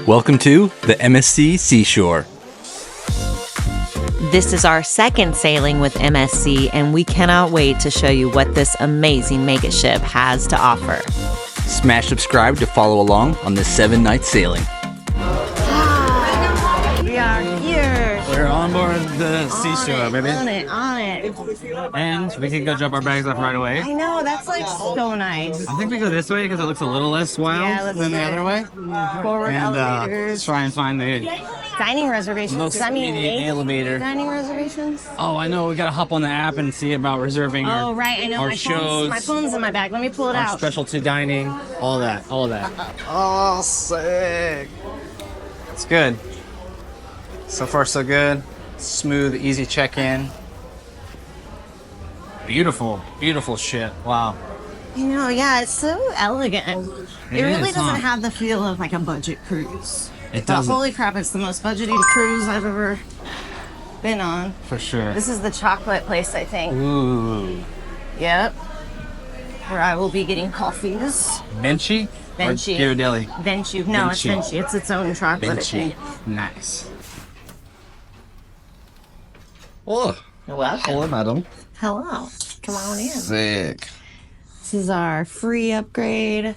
Welcome to the MSC Seashore. This is our second sailing with MSC, and we cannot wait to show you what this amazing megaship has to offer. Smash subscribe to follow along on this 7-night sailing. We are here. We're on board the Seashore, baby. On it. And we can go drop our bags off right away. I know, that's like so nice. I think we go this way because it looks a little less wild than the other way. Forward And elevators. try and find the Dining reservations. most Does that mean immediate 8 elevator. dining reservations? Oh, I know. We gotta hop on the app and see about reserving Oh, right. I know. our My shows, phone's in my bag. Let me pull it our out. specialty dining, all that. Oh, sick. It's good. So far, so good. Smooth, easy check-in. Beautiful, beautiful shit. Wow. You know, yeah, it's so elegant. It really is, doesn't huh? have the feel of like a budget cruise. It But doesn't. holy crap, it's the most budgety cruise I've ever been on. For sure. This is the chocolate place, I think. Ooh. Yep. Where I will be getting coffees. Vinci? Vinci. Or Ghirardelli? Vinci. No, Vinci. it's Vinci. It's its own chocolate, I Vinci. think. Nice. Oh, You're welcome. hello, madam. Hello. Come on in. Sick. This is our free upgrade.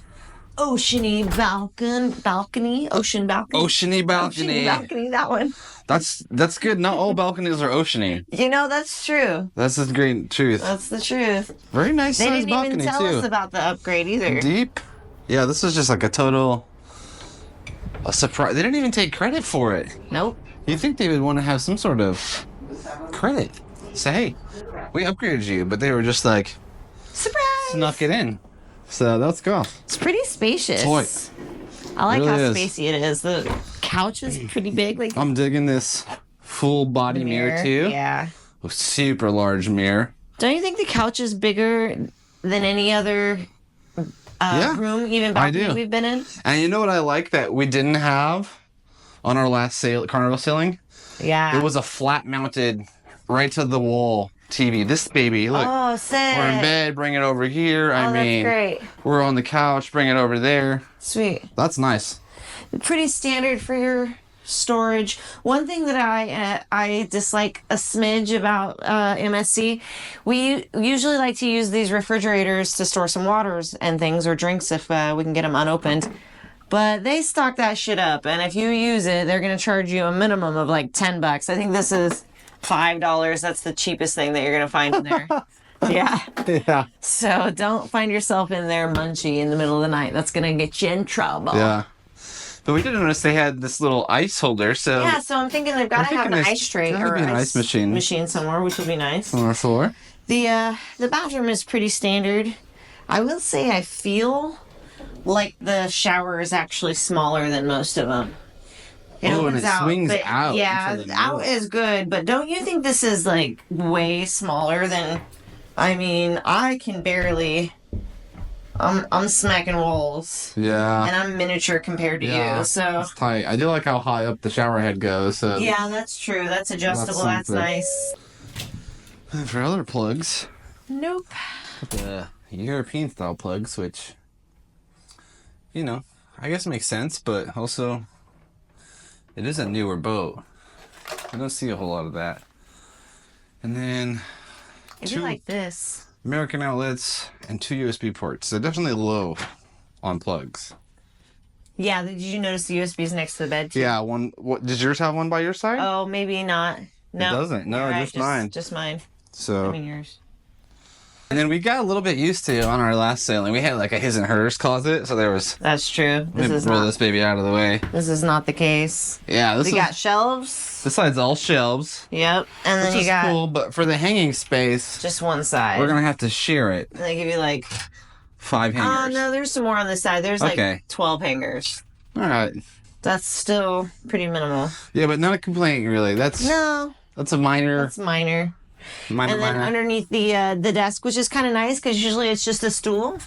Oceany balcony. Ocean balcony. Oceany balcony. Oceany balcony, that one. That's good. Not all balconies are oceany. You know, that's true. That's the great truth. That's the truth. Very nice They size didn't balcony even tell too. us about the upgrade either. Deep. Yeah, this is just like a surprise. They didn't even take credit for it. Nope. You think they would want to have some sort of credit? Say, hey, we upgraded you, but they were just like Surprise! snuck it in. So let's go. It's pretty spacious. Toy. I like It how really is. spacey it is. The couch is pretty big. Like I'm digging this full body mirror too. Yeah. A super large mirror. Don't you think the couch is bigger than any other Yeah, room, even I balcony do. we've been in? And you know what I like that we didn't have on our last carnival sailing? Yeah. It was a flat mounted right to the wall TV. This baby, look. Oh, sick. We're in bed, bring it over here. Oh, I mean, that's great. we're on the couch, bring it over there. Sweet. That's nice. Pretty standard for your storage. One thing that I dislike a smidge about MSC, we usually like to use these refrigerators to store some waters and things or drinks if we can get them unopened. But they stock that shit up, and if you use it, they're gonna charge you a minimum of like $10. I think this is $5. That's the cheapest thing that you're gonna find in there. Yeah. Yeah. So don't find yourself in there munchy in the middle of the night. That's gonna get you in trouble. Yeah. But we did notice they had this little ice holder, so Yeah, so I'm thinking they've got to have an there's ice tray gotta or be an ice machine somewhere, which would be nice. on our floor. The bathroom is pretty standard. I will say I feel like the shower is actually smaller than most of them. Oh, and opens it swings but out Yeah, into the out middle. is good, but don't you think this is like way smaller than? I mean, I can barely. I'm smacking walls, Yeah. and I'm miniature compared to you. So It's tight. I do like how high up the shower head goes. So yeah, that's true. That's adjustable. That's something. nice. And for other plugs, Nope. the European style plugs, which, you know, I guess makes sense, but also it is a newer boat. I don't see a whole lot of that. And then I do like this. American outlets and 2 USB ports. They're definitely low on plugs. Yeah, did you notice the USB's next to the bed too? Yeah, one. What does yours have one by your side? Oh, maybe not. No, It doesn't. No, you're right, just mine. Just mine. So. I mean yours. And then we got a little bit used to on our last sailing. We had like a his and hers closet, so there was. That's true. Let me roll this baby out of the way. This is not the case. Yeah, this We is. got shelves. This side's all shelves, Yep, and which then you is got cool. But for the hanging space, just one side. we're gonna have to share it. And they give you like. 5 Oh hangers. no, there's some more on this side. There's like Okay. 12 hangers. All right. That's still pretty minimal. Yeah, but not a complaint really. That's No, a minor, it's minor. minor, And then minor. underneath the desk, which is kind of nice because usually it's just a stool,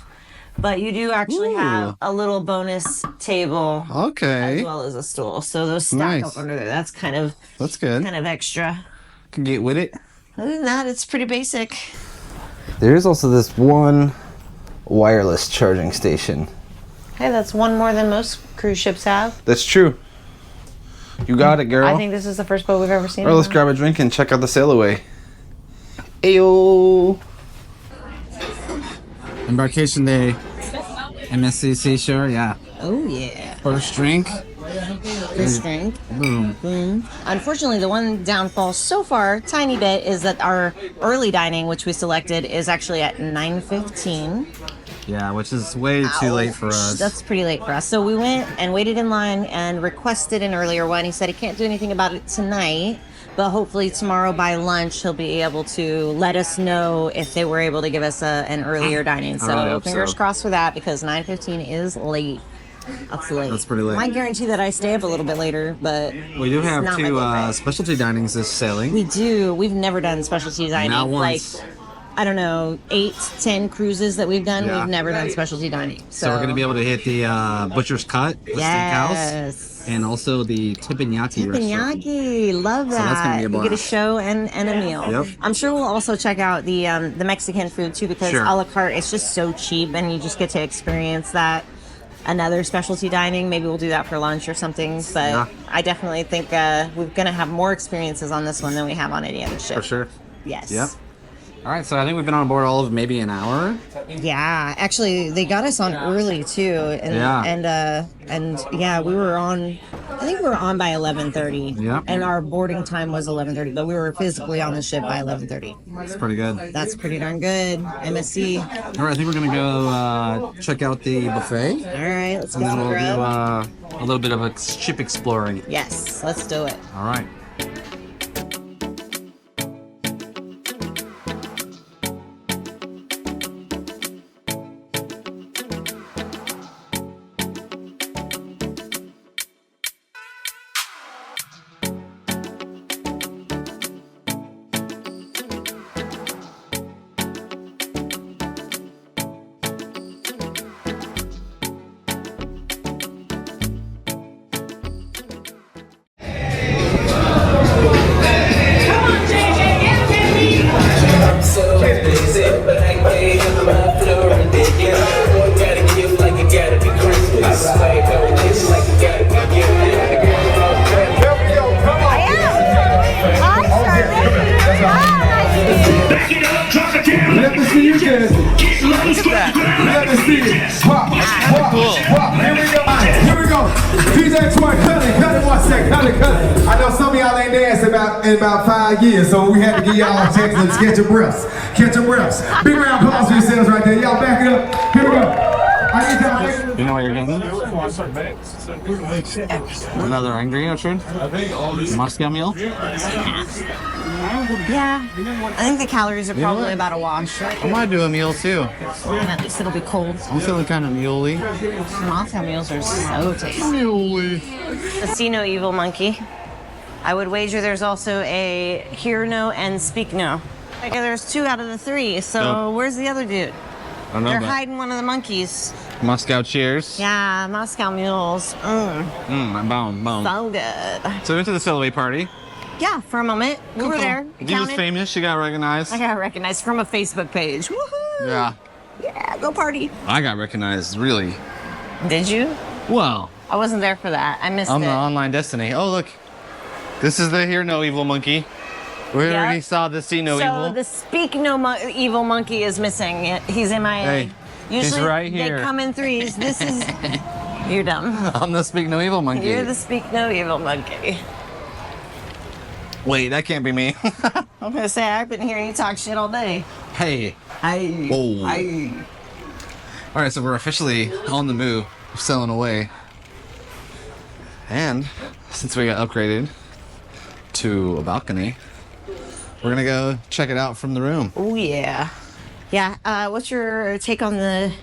but you do actually have Ooh. a little bonus table Okay, as well as a stool. So those stack Nice. up under there. That's kind of that's good. extra. Can get with it. Other than that, it's pretty basic. There is also this one wireless charging station. Hey, that's one more than most cruise ships have. That's true. You got it, girl. I think this is the first boat we've ever seen. All right, let's grab a drink and check out the sail away. Ayo! Embarkation day. MSC Seashore, yeah. Oh yeah. First drink. First drink. Boom. Boom. Unfortunately, the one downfall so far, tiny bit, is that our early dining, which we selected, is actually at 9:15. Yeah, which is way too late for us. That's pretty late for us. So we went and waited in line and requested an earlier one. He said he can't do anything about it tonight, but hopefully tomorrow by lunch he'll be able to let us know if they were able to give us an earlier dining. So really hope fingers so. crossed for that, because 9:15 is late. That's late. That's pretty late. Might guarantee that I stay up a little bit later, but We do it's have not my two birthday. specialty dinings this sailing. We do. We've never done specialty dining. Not once. Like, I don't know, 8, 10 cruises that we've done. Yeah. We've never done specialty dining. So we're going to be able to hit the butcher's cut, the steakhouse, Yes. and also the teppanyaki restaurant. Teppanyaki, love that. that's gonna be a You get a blast. show and a meal. Yep. I'm sure we'll also check out the Mexican food too, because Sure. a la carte, it's just so cheap and you just get to experience that. Another specialty dining, maybe we'll do that for lunch or something. But Yeah. I definitely think we're gonna have more experiences on this one than we have on any other ship. For sure. Yes. Yep. All right, so I think we've been on board all of maybe an hour. Yeah, actually, they got us on early too, and Yeah. and yeah, we were on. I think we were on by 11:30. Yeah. And our boarding time was 11:30, but we were physically on the ship by 11:30. That's pretty good. That's pretty darn good. MSC. All right, I think we're gonna go check out the buffet, All right, let's and get then some we'll do grub. a little bit of a ship exploring. Yes, let's do it. All right. Let me see you guys. Let me see it. Pop, pop, pop. Here we go. DJ Troy, cut it 1 second. Cut it. I know some of y'all ain't danced in about 5 years, so we had to give y'all a chance to catch your breaths. Catch your breaths. Big round of applause for yourselves right there. Y'all back it up. Here we go. I need y'all. You know what you're getting? Another angry orchard? Moscow meal? Yeah, I think the calories are probably about a wash. I might do a meal too. And at least it'll be cold. I'm feeling kind of muley. Moscow meals are so tasty. Muley. The See No Evil Monkey. I would wager there's also a Hear No and Speak No. Okay, there's 2 out of the 3, so Oh. where's the other dude? I don't know. They're but hiding one of the monkeys. Moscow cheers. Yeah, Moscow mules. Boom. So good. So we went to the sailaway party. Yeah, for a moment. We were there. He was Counted. famous. She got recognized. I got recognized from a Facebook page. Woohoo! Yeah. Yeah, go party. I got recognized, really. Did you? Well, I wasn't there for that. I missed on it. the online destiny. Oh, look. This is the Hear No Evil monkey. We already saw the See No so Evil. the Speak No Evil Monkey is missing. He's MIA. Hey, he's Usually right here. they come in 3s. This is... You're dumb. I'm the Speak No Evil monkey. You're the Speak No Evil Monkey. Wait, that can't be me. I'm gonna say, I've been hearing you talk shit all day. Hey. Hey. Whoa. Hey. All right, so we're officially on the move, sailing away. And since we got upgraded to a balcony, we're gonna go check it out from the room. Oh yeah. Yeah. What's your take on the,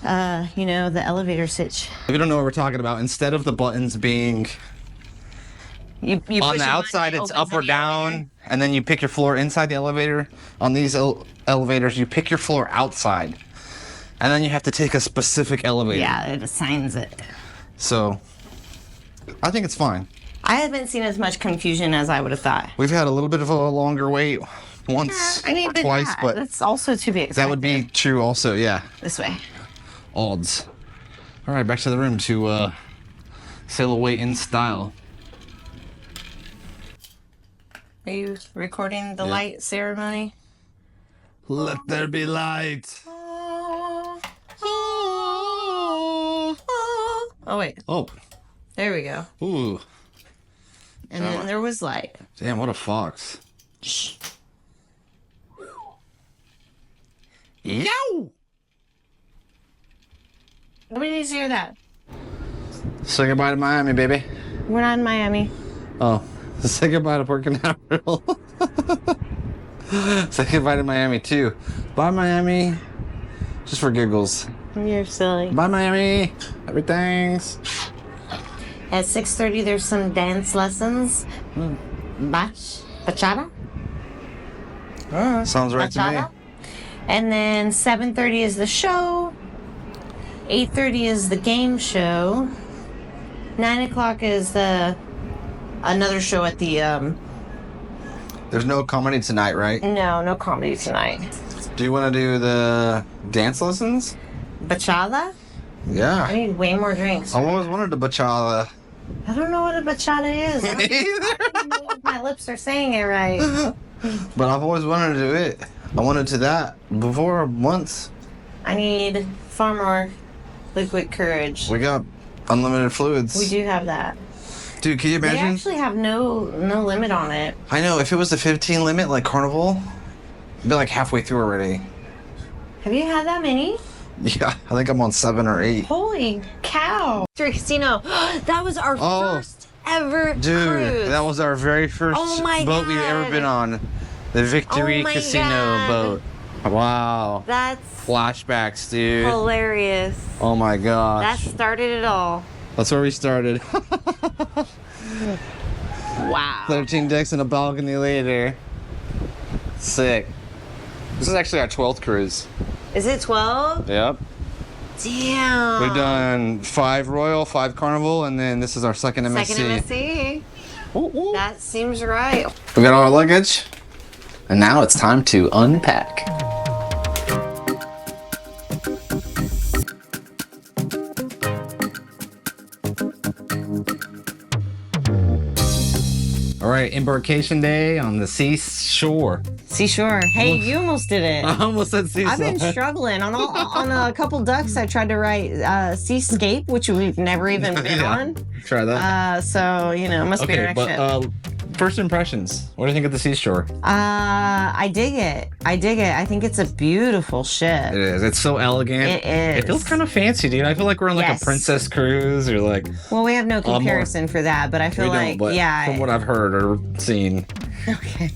the elevator sitch? If you don't know what we're talking about, instead of the buttons being You on push the a button, outside, it it's opens up or the down, elevator. and then you pick your floor inside the elevator. On these elevators, you pick your floor outside, and then you have to take a specific elevator. Yeah, it assigns it. So, I think it's fine. I haven't seen as much confusion as I would have thought. We've had a little bit of a longer wait once or twice, but that's also to be expected. that would be true also, yeah. This way. Odds. All right, back to the room to sail away in style. Are you recording the light ceremony? Let there be light. Oh, wait. Oh. There we go. Ooh. And then there was light. Damn, what a fox. Shh. Yow! Nobody needs to hear that. Say goodbye to Miami, baby. We're not in Miami. Oh. Say goodbye to Port Canaveral. Say goodbye to Miami, too. Bye, Miami. Just for giggles. You're silly. Bye, Miami. Everything's. At 6:30, there's some dance lessons. Bachata? Sounds right to me. Bachata? And then 7:30 is the show. 8:30 is the game show. 9 o'clock is another show at the There's no comedy tonight, right? no comedy tonight. Do you want to do the dance lessons? Bachata? I Yeah. need way more drinks. I've always wanted a bachata. I don't know what a bachata is. I don't even know if my lips are saying it right. But I've always wanted to do it. I wanted to that before once. I need far more liquid courage. We got unlimited fluids. We do have that. Dude, can you They imagine? actually have no limit on it. I know, if it was the 15 limit like Carnival, I'd be like halfway through already. Have you had that many? Yeah, I think I'm on 7 or 8. Holy cow. Victory Casino. That was our first ever Dude, cruise. that was our very first Oh my boat we've ever God. been on. The Victory Oh my Casino God. boat. Wow. That's Flashbacks, dude. hilarious. Oh my That gosh. started it all. That's where we started. Wow. 13 decks and a balcony later. Sick. This is actually our 12th cruise. Is it 12? Yep. Damn. We've done 5 Royal, 5 Carnival, and then this is our second MSC. Second MSC. Ooh, ooh. That seems right. We got all our luggage, and now it's time to unpack. All right, embarkation day on the seashore. Seashore. Hey, you almost did it. I almost said seashore. I've been struggling on a couple ducks. I tried to write seascape, which we've never even been Yeah. on. Try that. So you know, it must be our Okay, next ship. first impressions. What do you think of the seashore? I dig it. I think it's a beautiful ship. It is. It's so elegant. It is. It feels kind of fancy, dude. I feel like we're on like Yes. a princess cruise or like. Well, we have no more. comparison for that, but I feel We like don't, but yeah. from what I've heard or seen, Okay.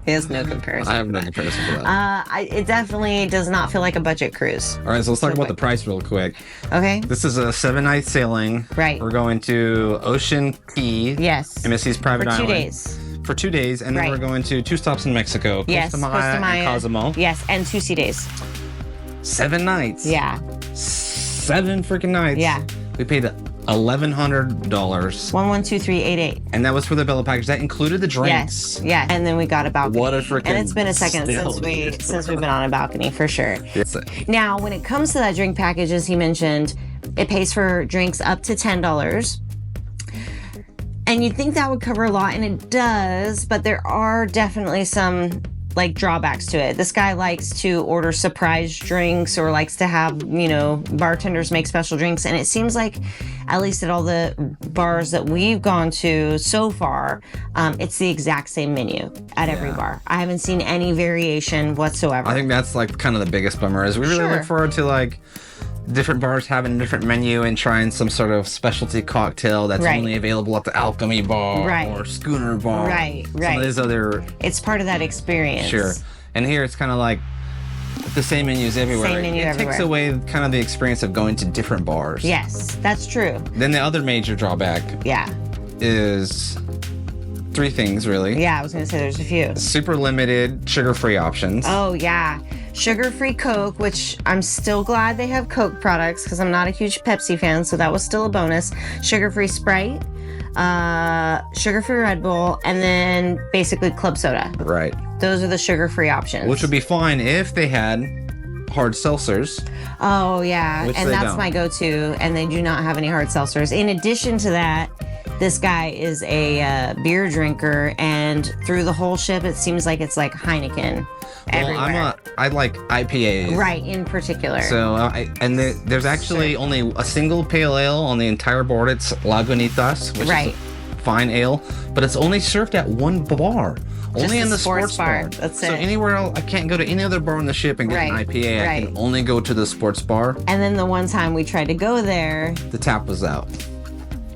There's no comparison. I have no comparison for that. It definitely does not feel like a budget cruise. All right, so let's talk about the price real quick. Okay. This is a 7-night sailing. Right. We're going to Ocean Key. Yes. MSC's private For 2 island. days. For 2 days, and then Right. we're going to 2 stops in Mexico. Yes. Costa Maya and Cozumel. Yes, and 2 sea days. 7 nights. Yeah. 7 freaking nights. Yeah. We paid $1,100. 112388. And that was for the Bella package. That included the drinks. Yes. Yeah. And then we got a balcony. What a freaking And it's been a second steal, since we've been on a balcony for sure. Yes. Now, when it comes to that drink package, as he mentioned, it pays for drinks up to $10. And you'd think that would cover a lot, and it does, but there are definitely some like drawbacks to it. This guy likes to order surprise drinks or likes to have, you know, bartenders make special drinks. And it seems like, at least at all the bars that we've gone to so far, it's the exact same menu at every bar. I haven't seen any variation whatsoever. I think that's like kind of the biggest bummer is we really Sure. look forward to like different bars having a different menu and trying some sort of specialty cocktail that's Right. only available at the Alchemy Bar Right. or Schooner Bar. Right, Some right. of these other, It's part of that experience. sure. And here it's kind of like the same menus everywhere. Same menu it everywhere. takes away kind of the experience of going to different bars. Yes, that's true. Then the other major drawback Yeah. is 3 things really. Yeah, I was going to say there's a few. Super limited sugar-free options. Oh, yeah. Sugar-free Coke, which I'm still glad they have Coke products because I'm not a huge Pepsi fan, so that was still a bonus. Sugar-free Sprite, sugar-free Red Bull, and then basically club soda. Right. Those are the sugar-free options. Which would be fine if they had hard seltzers. Oh, yeah. Which And they that's don't. my go-to, and they do not have any hard seltzers. In addition to that, This guy is a beer drinker, and through the whole ship, it seems like it's like Heineken everywhere. I like IPAs. Right, in particular. So, there's actually only a single pale ale on the entire board. It's Lagunitas, which is a fine ale, but it's only served at one bar. Only in the sports bar. That's it. So anywhere else, I can't go to any other bar on the ship and get an IPA. I can only go to the sports bar. And then the one time we tried to go there, the tap was out.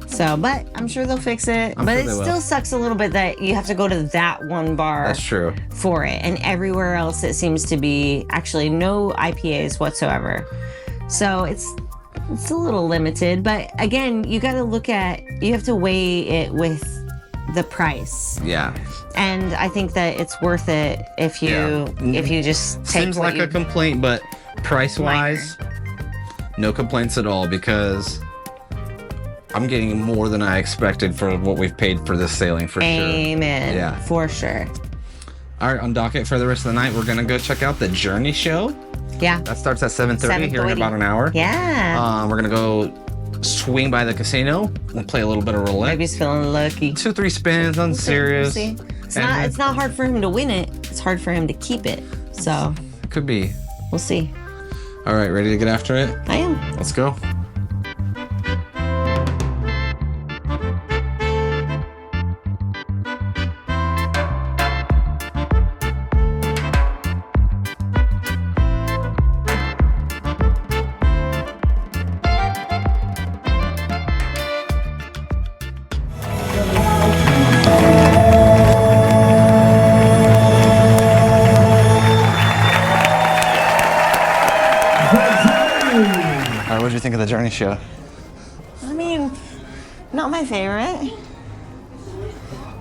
So, but I'm sure they'll fix it. But it still sucks a little bit that you have to go to that one bar. That's true. For it. And everywhere else, it seems to be actually no IPAs whatsoever. So it's a little limited. But again, you got to you have to weigh it with the price. Yeah. And I think that it's worth it if you just take Seems like a complaint, but price-wise, no complaints at all, because I'm getting more than I expected for what we've paid for this sailing, for sure. Amen. Yeah. For sure. All right, on docket for the rest of the night, we're going to go check out the Journey show. Yeah. That starts at 7:30 here in about an hour. Yeah. We're going to go swing by the casino and play a little bit of roulette. Maybe he's feeling lucky. 2-3 spins, unserious. We'll see. It's not hard for him to win it. It's hard for him to keep it. So. Could be. We'll see. All right, ready to get after it? I am. Let's go. What did you think of the Journey show? I mean, not my favorite.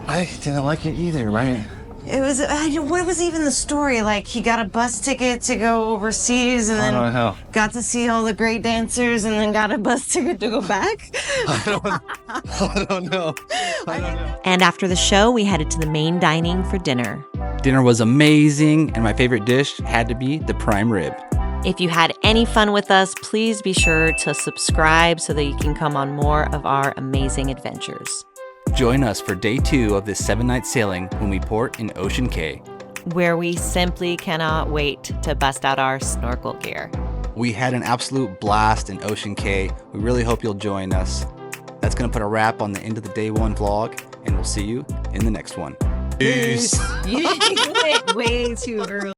I didn't like it either, right? It was, what was even the story? Like, he got a bus ticket to go overseas and then got to see all the great dancers and then got a bus ticket to go back? I don't know. And after the show, we headed to the main dining for dinner. Dinner was amazing, and my favorite dish had to be the prime rib. If you had any fun with us, please be sure to subscribe so that you can come on more of our amazing adventures. Join us for day 2 of this 7-night sailing when we port in Ocean Cay, where we simply cannot wait to bust out our snorkel gear. We had an absolute blast in Ocean Cay. We really hope you'll join us. That's going to put a wrap on the end of the day 1 vlog, and we'll see you in the next one. Peace. You went way too early.